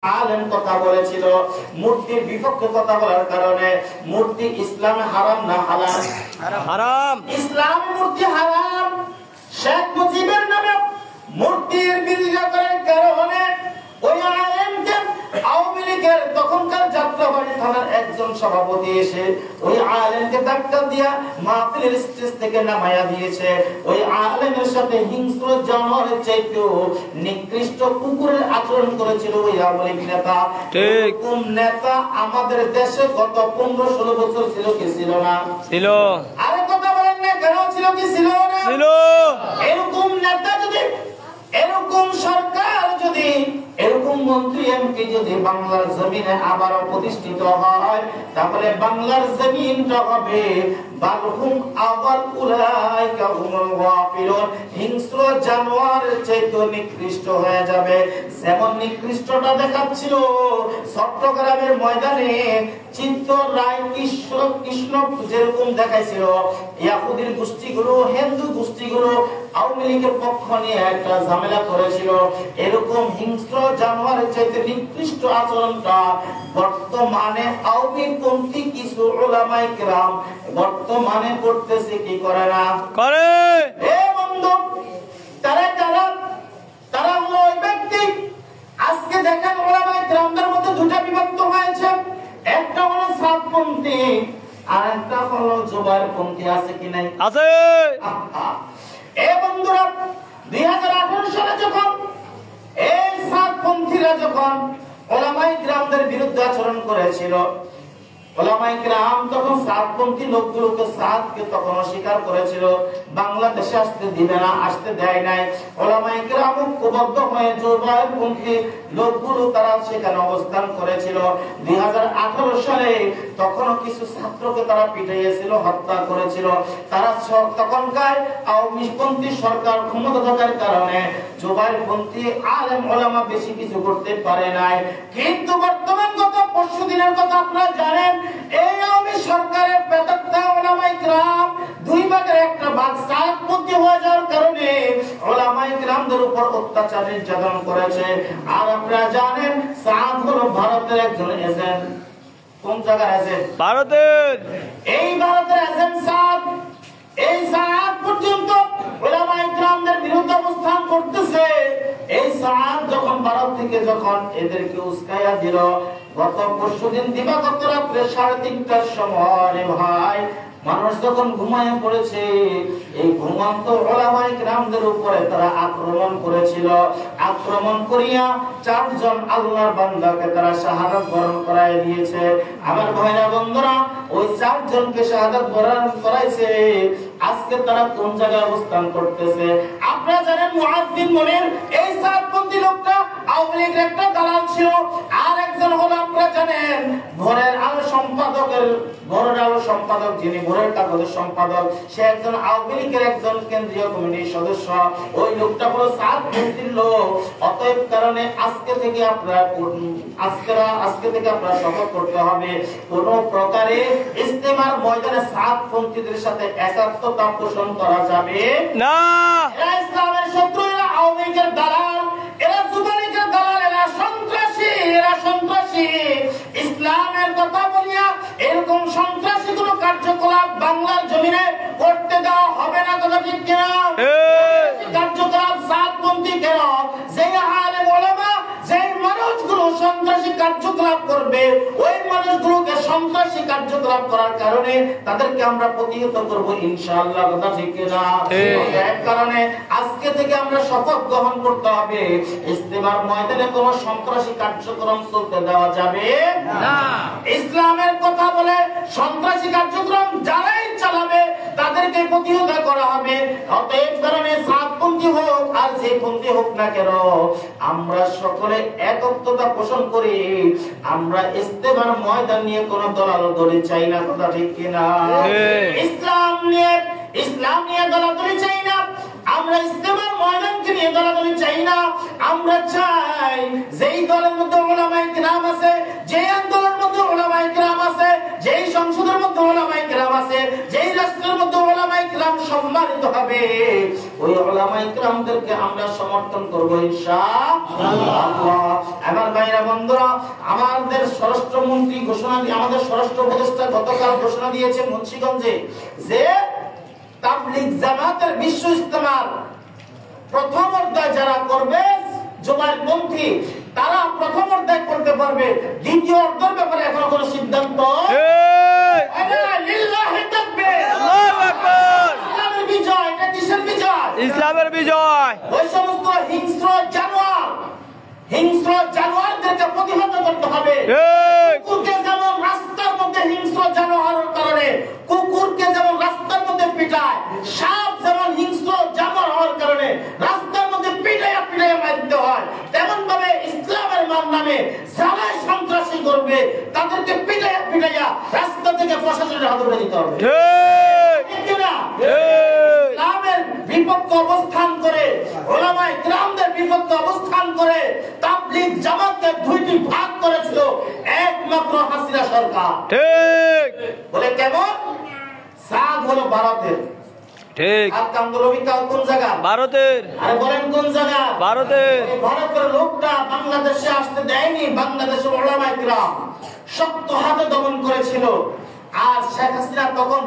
আলেম কথা বলেছিল মূর্তির বিপক্ষে কথা বলার কারণে মূর্তি ইসলামে হারাম না হালাল? হারাম। ইসলামে মূর্তি হারাম। শেখ মুজিবের নামে মূর্তির বিরোধিতা করার কারণে ওই আলেমকে আওয়ামী লীগের তখনকার যাত্রাবাড়ি থানার একজন সভাপতি এসে ওই আলেমকে ধাক্কা দিয়া মাহফিলের স্টেজ থেকে নামায়া দিয়েছে। ওই আলেমের সাথে হিংস্র জানোয়ারের চাইতেও নিকৃষ্ট কুকুরের আচরণ করেছিল ওই আওয়ামী লীগ নেতা। এরকম নেতা আমাদের দেশে গত 15-16 বছর ছিল কি ছিল না? ছিল। আরে কথা বলেন না কেন? ছিল কি ছিল না? ছিল। এরকম নেতা যদি, এরকম সরকার যদি, এরকম মন্ত্রী এমপি যদি বাংলার জমিনে আবারও প্রতিষ্ঠিত হয়, তাহলে বাংলার জমিনটা হবে বালহুম আওয়াল উলাইকা হুমুল গাফিলুন, হিংস্র জানোয়ারের চাইতে নিকৃষ্ট হয়ে যাবে। যেমন নিকৃষ্টতা দেখাচ্ছিল চট্টগ্রামের ময়দানে চিত্ত রায় কৃষ্ণ যেরকম দেখাইছিল, ইহুদির গোষ্ঠীগুলো হিন্দু গোষ্ঠীগুলো আওয়ামী লীগের পক্ষ নিয়ে একটা ঝামেলা করেছিল, এরকম হিংস্র জানোয়ারের চাইতে নিকৃষ্ট আচরণটা বর্তমানে আওয়ামীপন্থী কিছু উলামায়ে কেরাম বর্তমানে করতেছে কি করে না? করে। এ বন্ধু, তারা হলো ওই ব্যক্তি। আজকে দেখেন উলামায়ে কেরামদের মধ্যে দুটা বিভক্ত হয়েছে, একটা হলো সাতপন্থী আর একটা হলো জুবাইরপন্থী। আছে কি নাই? আছে। এ বন্ধুরা, 2018 সালে যখন এই সাতপন্থীরা যখন উলামায়ে কেরামদের বিরুদ্ধে আচরণ করেছিল, উলামায়ে কেরাম তখন সাতপন্থী লোকগুলোকে সাতকে তখন অস্বীকার করেছিল, বাংলাদেশে আসতে দিবে না, আসতে দেয় নাই। উলামায়ে কেরাম ঐক্যবদ্ধ হয়ে জুবাইরপন্থী লোকগুলো তারা সেখানে অবস্থান করেছিল। 2018 সালে তখনও কিছু ছাত্রকে তারা পিটাইয়েছিল, হত্যা করেছিল। তারা তখনকার আওয়ামীপন্থী সরকার ক্ষমতা থাকার কারণে জুবাইরপন্থী আলেম ওলামা বেশি কিছু করতে পারে নাই। কিন্তু বর্তমান গত পরশু দিনের কথা আপনারা জানেন, এই আওয়ামী সরকারের বেতনটা উলামায়ে কেরাম দুই ভাগের একটা ভাগ সাতপন্থী হয়ে যাওয়ার কারণে উলামায়ে কেরামদের উপর অত্যাচার নির্যাতন করেছে। আর আপনারা জানেন সাদ হলো ভারতের একজন এজেন্ট। কোন জায়গার এজেন্ট? ভারতের। এই ভারতের এজেন্ট সাদ, এই সাদ পর্যন্ত উলামায়ে কেরামদের বিরুদ্ধে অবস্থান করতেছে। এই সাদ যখন ভারত থেকে যখন এদেরকে উস্কাইয়া দিল, গত পরশুদিন দিবাগত রাত্রে 3:30টার সময় ভাই মানুষ যখন ঘুমায় পড়েছে, এই ঘুমন্ত উলামায়ে কেরামদের উপরে তারা আক্রমণ করেছিল। আক্রমণ করিয়া 4 জন আল্লাহর বান্দাকে তারা শাহাদাত বরণ করায় দিয়েছে। আমার ভাইরা বন্ধুরা, ওই 4 জনকে শাহাদাত বরণ করাইছে। আজকে তারা কোন জায়গায় অবস্থান করতেছে? আপনারা জানেন মুআজ বিন মুনির এই সাতপন্থী লোকটা আওয়ামী লীগের একটা দালাল ছিল। আর একজন হলো আপনারা জানেন ভোরের আলো সম্পাদকের, ভোরের আলো সম্পাদক যিনি ভোরের কাগজের সম্পাদক, সে একজন আওয়ামী লীগের একজন কেন্দ্রীয় কমিটির সদস্য। ওই লোকটা হলো সাতপন্থীর লোক। অতএব কারণে আজকে থেকে আপনারা শপথ করতে হবে, কোন প্রকারে ইস্তেমার ময়দানে সাতপন্থীদের সাথে একাত্মতা পোষণ করা যাবে না। এরা ইসলামের শত্রু, এরা আওয়ামী লীগের দালাল, এরা যুবলীগের দালাল, এরা সন্ত্রাসী, এরা সন্ত্রাসী। ইসলামের কথা বলিয়া এরকম সন্ত্রাসী কোন কার্যকলাপ বাংলার জমিনে করতে দেওয়া হবে না। কথা ঠিক কিনা? কার্যকলাপ সাতপন্থী কেন? যে আলেম ওলামা, যে মানুষগুলো সন্ত্রাসী কার্যকলাপ করবে, ওই মানুষগুলোকে সন্ত্রাসী কার্যকলাপ করার কারণে তাদেরকে আমরা প্রতিহত করব ইনশাআল্লাহ। কথা ঠিক কিনা? এর কারণে আজকে থেকে আমরা শপথ গ্রহণ করতে হবে, ইস্তেমার ময়দানে কোনো সন্ত্রাসী কার্যক্রম চলতে দেওয়া যাবে না। ইসলামের কথা বলে সন্ত্রাসী কার্যক্রম যারাই চালাবে তাদেরকে প্রতিহত করা হবে। অতএব কারণে সাতপন্থী হোক আর যে পন্থী হোক না কেন, আমরা সকলে একত্বতা পোষণ করি। আমরা ইস্তেমার ময়দান নিয়ে কোনো দলাদলি চাই না। কথা ঠিক কিনা? ইসলাম নিয়ে দলাদলি চাই না। আমরা ইস্তেমার ময়দানকে নিয়ে দলাদলি চাই না। আমরা চাই যেই দলের মধ্যে উলামায়ে কেরাম আছে, যেই আন্দোলনের মধ্যে উলামায়ে কেরাম আছে, যেই সংসদের মধ্যে উলামায়ে কেরাম আছে, যেই রাষ্ট্রের মধ্যে উলামায়ে কেরাম সম্মানিত প্রমাণিত হবে ওই উলামায়ে কিরামদেরকে আমরা সমর্থন করব ইনশাআল্লাহ। আমার ভাইরা বন্ধুরা, আমাদের স্বরাষ্ট্রমন্ত্রী ঘোষণা দিয়ে, আমাদের স্বরাষ্ট্র উপদেষ্টা গতকাল ঘোষণা দিয়েছেন মুন্সিগঞ্জে যে তাবলীগ জামাতের বিশ্ব ইজতেমার প্রথম অধ্যায় যারা করবে জুবাইরপন্থী, তারা প্রথম অধ্যায় করতে পারবে, দ্বিতীয় অধ্যায়ের ব্যাপারে এখনো কোনো সিদ্ধান্ত ইসলামের বিজয়। ওই সমস্ত হিংস্র জানোয়ারদেরকে প্রতিহত করতে হবে। কুকুরকে যেমন রাস্তার মধ্যে হিংস্র জানোয়ারের কারণে কুকুরকে যেমন রাস্তার মধ্যে পিটায়, সাপ যেমন হিংস্র জানোয়ার হওয়ার কারণে রাস্তার মধ্যে পিটাইয়া পিটাইয়া মারতে হয়, তেমন ভাবে ইসলামের নামে যারা সন্ত্রাসী করবে তাদেরকে পিটাইয়া পিটাইয়া রাস্তা থেকে প্রশাসনের হাতে তুলে দিতে হবে। ইসলামের বিপক্ষে অবস্থান করে, উলামায়ে কিরামদের বিপক্ষে অবস্থান করে তাবলীগ জামাতকে দুইটি ভাগ করেছিল একমাত্র হাসিনা সরকার। ঠিক বলে কেমন? সাদ হলো ভারতের, ঠিক। আর কামদুলবি কোন জায়গা? ভারতের। আরে বলেন কোন জায়গা? ভারতের। ভারতের লোকটা বাংলাদেশে আসতে দেয়নি, বাংলাদেশের উলামায়ে কিরাম শক্ত হাতে দমন করেছিল। আর শেখ হাসিনা তখন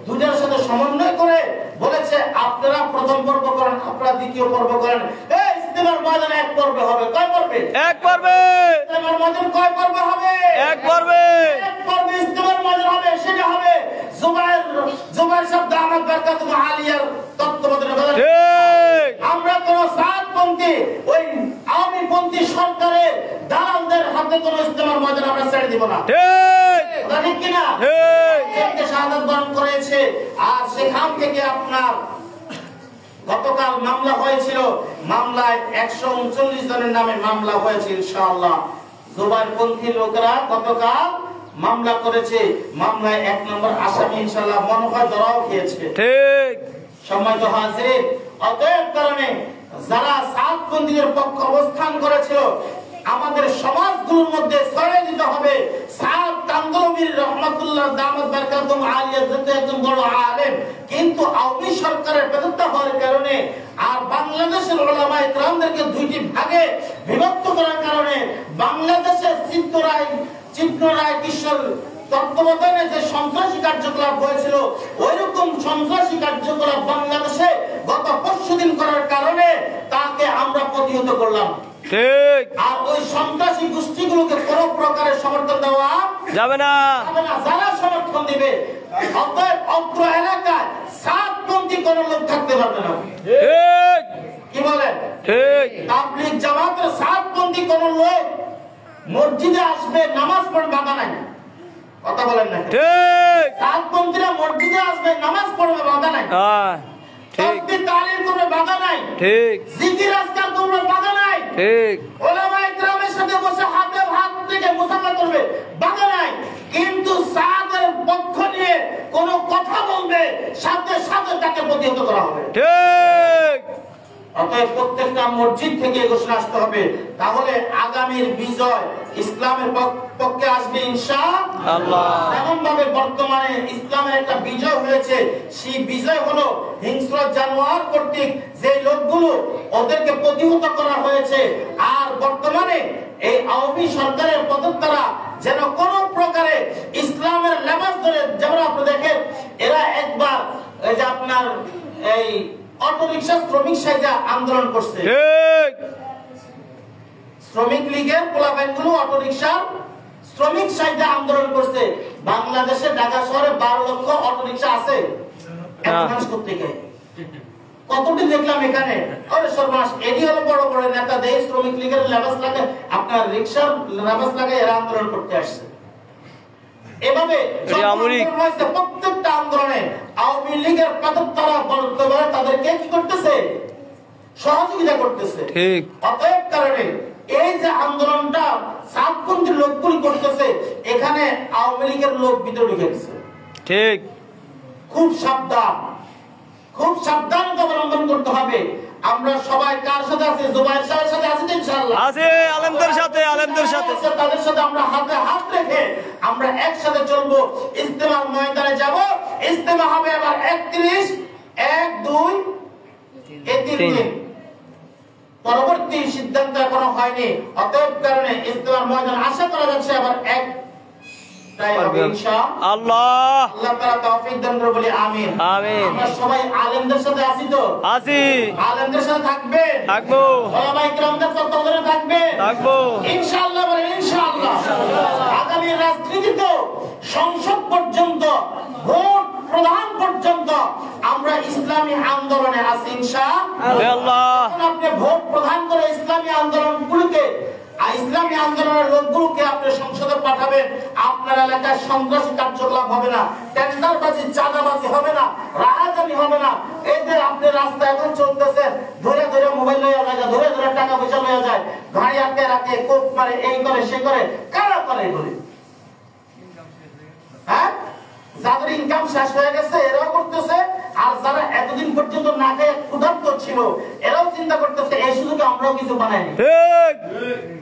দুইটার সাথে সমন্বয় করে বলেছে আপনারা প্রথম পর্ব করেন, আপনারা দ্বিতীয় পর্ব করেন। এই ইজতেমার ময়দানে এক পর্ব হবে। কয় পর্বে? এক পর্বে। ইজতেমার ময়দান কয় পর্ব হবে? এক পর্বে। এক পর্বে ইজতেমার ময়দান হবে, সেটা হবে জুবাইর সাহেব দামাত বারকাতুহু আলিয়ার তত্ত্বাবধানে। ঠিক। আমরা কোন সাতপন্থী ওই আওয়ামীপন্থী সরকারের দালালদের হাতে কোন ইজতেমার ময়দান আমরা ছেড়ে দিব না। ঠিক। ঠিক কিনা? ঠিক। শাহাদাত বরণ করেছে। আর সেখান থেকে আপনার গতকাল মামলা হয়েছিল, মামলায় 139 জনের নামে মামলা হয়েছে। ইনশাআল্লাহ জুবাইরপন্থী লোকেরা গতকাল মামলা করেছে, মামলায় 1 নম্বর আসামি ইনশাআল্লাহ মনে হয় ধরাও খেয়েছে। ঠিক। সম্মানিত হাজির, অতএব কারণে যারা সাতপন্থীদের পক্ষে অবস্থান করেছিল আমাদের সমাজগুলোর মধ্যে ছড়িয়ে দিতে হবে। সাদ কামদুলবীর রহমাতুল্লাহ দামাত বারকাতুহু আলিয়া যেহেতু একজন বড় আলেম, কিন্তু আওয়ামী সরকারের বেদতা হওয়ার কারণে আর বাংলাদেশের উলামায়ে কিরামদেরকে দুইটি ভাগে বিভক্ত করার কারণে বাংলাদেশের চিত্ররায় কিশোর তত্ত্বাবধানে যে সন্ত্রাসী কার্যকলাপ হয়েছিল, ওই রকম সন্ত্রাসী কার্যকলাপ বাংলাদেশে গত পরশুদিন করার কারণে তাকে আমরা প্রতিহত করলাম। ঠিক। আর ওই সন্ত্রাসী গোষ্ঠীগুলোকে কোনো প্রকারের সমর্থন দেওয়া যাবে না। যারা সমর্থন দিবে অতএব অত্র এলাকায় সাতপন্থী কোন লোক থাকতে পারবে না। ঠিক। কি বলেন? ঠিক। তাবলীগ জামাতের সাতপন্থী কোন লোক মসজিদে আসবে, নামাজ পড়বে, বাধা নাই। কথা বলেন না? ঠিক। সাতপন্থীরা মসজিদে আসবে, নামাজ পড়বে, বাধা নাই। ঠিক। তালিম করবে, বাধা নাই। ঠিক। জিকির আজকার করবে, বাধা নাই। ঠিক। উলামায়ে কিরামের সাথে বসে হাতে হাত রেখে মুসাফা করবে, বাধা নাই। কিন্তু সাদের পক্ষ নিয়ে কোন কথা বলবে, সাথে সাথে তাকে প্রতিহত করা হবে। ঠিক। অতএব প্রত্যেকটা মসজিদ থেকে ঘোষণা আসতে হবে, তাহলে আগামীর বিজয় ইসলামের পক্ষে আসবে ইনশাআল্লাহ। এমন ভাবে বর্তমানে ইসলামের একটা বিজয় হয়েছে, সেই বিজয় হলো হিংস্র জানোয়ার কর্তৃক যে লোকগুলো ওদেরকে প্রতিহত করা হয়েছে। আর বর্তমানে এই আওয়ামী সরকারের পদত্যারা যেন কোন প্রকারে ইসলামের লেবাস ধরে, যেমন আপনি দেখেন এরা একবার এই যে আপনার এই অটো রিকশা শ্রমিক সাইজা আন্দোলন করছে। ঠিক। শ্রমিক লীগের পোলাপাইনগুলো অটো রিকশা শ্রমিক সাইজা আন্দোলন করছে। বাংলাদেশে ঢাকা শহরে 12 লক্ষ অটো রিকশা আছে। কতটি দেখলাম এখানে। আরে সর্বনাশ, এটি হলো বড় বড় নেতা দেশ শ্রমিক লীগের লেবাস লাগে, আপনার রিকশার লেবাস লাগে, এরা আন্দোলন করতে আসছে। এভাবে প্রত্যেকটা আন্দোলনে আওয়ামী লীগের পদত্যারা বর্তমানে তাদেরকে কি করতেছে? সহযোগিতা করতেছে। ঠিক। অতএব কারণে এই যে আন্দোলনটা সাতপন্থী লোকগুলি করতেছে, এখানে আওয়ামী লীগের লোক ভিতরে ঢুকে গেছে। ঠিক। খুব সাবধান, খুব সাবধানতা অবলম্বন করতে হবে। আমরা সবাই কার সাথে আছি? জুবাইর সাহেবের সাথে আছি ইনশাআল্লাহ। আছে আলেমদের সাথে, আলেমদের সাথে, তাদের সাথে আমরা হাতে হাত রেখে আমরা একসাথে চলবো। ইজতেমার ময়দানে যাব, ইজতেমা হবে আবার 31 1 2 এই 3 দিন পরবর্তী সিদ্ধান্ত এখনো হয়নি, অতএব কারণে ইজতেমার ময়দান আশা করা যাচ্ছে আবার এক তাই হবে ইনশাআল্লাহ। আল্লাহ আল্লাহ তাআলা তৌফিক দান করে বলি আমিন আমিন। আমরা সবাই আলেমদের সাথে আছি তো? আছি, আলেমদের সাথে থাকবেন, থাকবো, ওলামায়ে কিরামদের তত্ত্বাবধানে থাকবেন থাকবো ইনশাআল্লাহ। বলেন ইনশাআল্লাহ। আগামী রাজনীতিতে সংসদ পর্যন্ত, ভোট প্রদান পর্যন্ত আমরা ইসলামী আন্দোলনে আছি ইনশাআল্লাহ। আল্লাহ আপনি ভোট প্রদান করে ইসলামী আন্দোলনগুলোকে, ইসলামী আন্দোলনের লোকগুলোকে আপনি সংসদে পাঠাবেন। আপনার এলাকায় সন্ত্রাসী কার্যকলাপ হবে না, টেন্ডারবাজি চাঁদাবাজি হবে না, রাহাজানি হবে না। এই যে আপনি রাস্তা এখন চলতেছে, ধরে ধরে মোবাইল লইয়া যায়, ধরে ধরে টাকা পয়সা লইয়া যায়, গাড়ি আটকে রাখে, কোপ মারে, এই করে সে করে, কারা করে এগুলি? হ্যাঁ, যাদের ইনকাম শেষ হয়ে গেছে এরাও করতেছে, আর যারা এতদিন পর্যন্ত না খেয়ে ক্ষুধার্ত ছিল এরাও চিন্তা করতেছে এই সুযোগে আমরাও কিছু বানাইনি। ঠিক,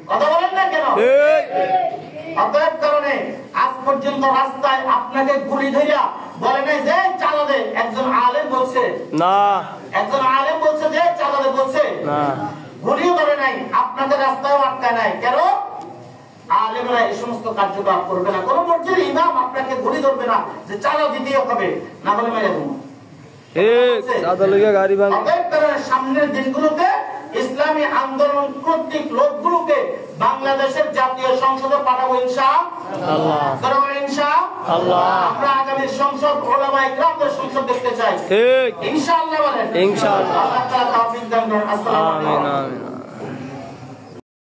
কথা বলেন না কেন? ঠিক। অতএব কারণে আজ পর্যন্ত রাস্তায় আপনাকে গুলি ধরিয়া বলে নাই যে চাঁদা দে, একজন আলেম বলছে না, একজন আলেম বলছে যে চাঁদা দে বলছে না, গুলিও ধরে নাই, আপনাকে রাস্তায়ও আটকায় নাই। কেন? আলেমরা এই সমস্ত কার্যকলাপ করবে না। কোন মসজিদের ইমাম আপনাকে গুলি ধরবে না যে চাঁদা দিতেই হবে, না হলে মেরে দেবো। ঠিক। চাঁদা লইয়া গাড়ি ভাঙ। অতএব কারণে সামনের দিনগুলোতে ইসলামী আন্দোলন কর্তৃক লোকগুলোকে বাংলাদেশের জাতীয় সংসদে পাঠাবো ইনশাআল্লাহ। আল্লাহ আমরা আগামী সংসদ ওলামায়ে কিরামদের সংসদ দেখতে চাই ঠিক ইনশাআল্লাহ। বলেন ইনশাআল্লাহ। আল্লাহ তাআলা তৌফিক দান করুন। আসসালামু আলাইকুম। আমিন আমিন।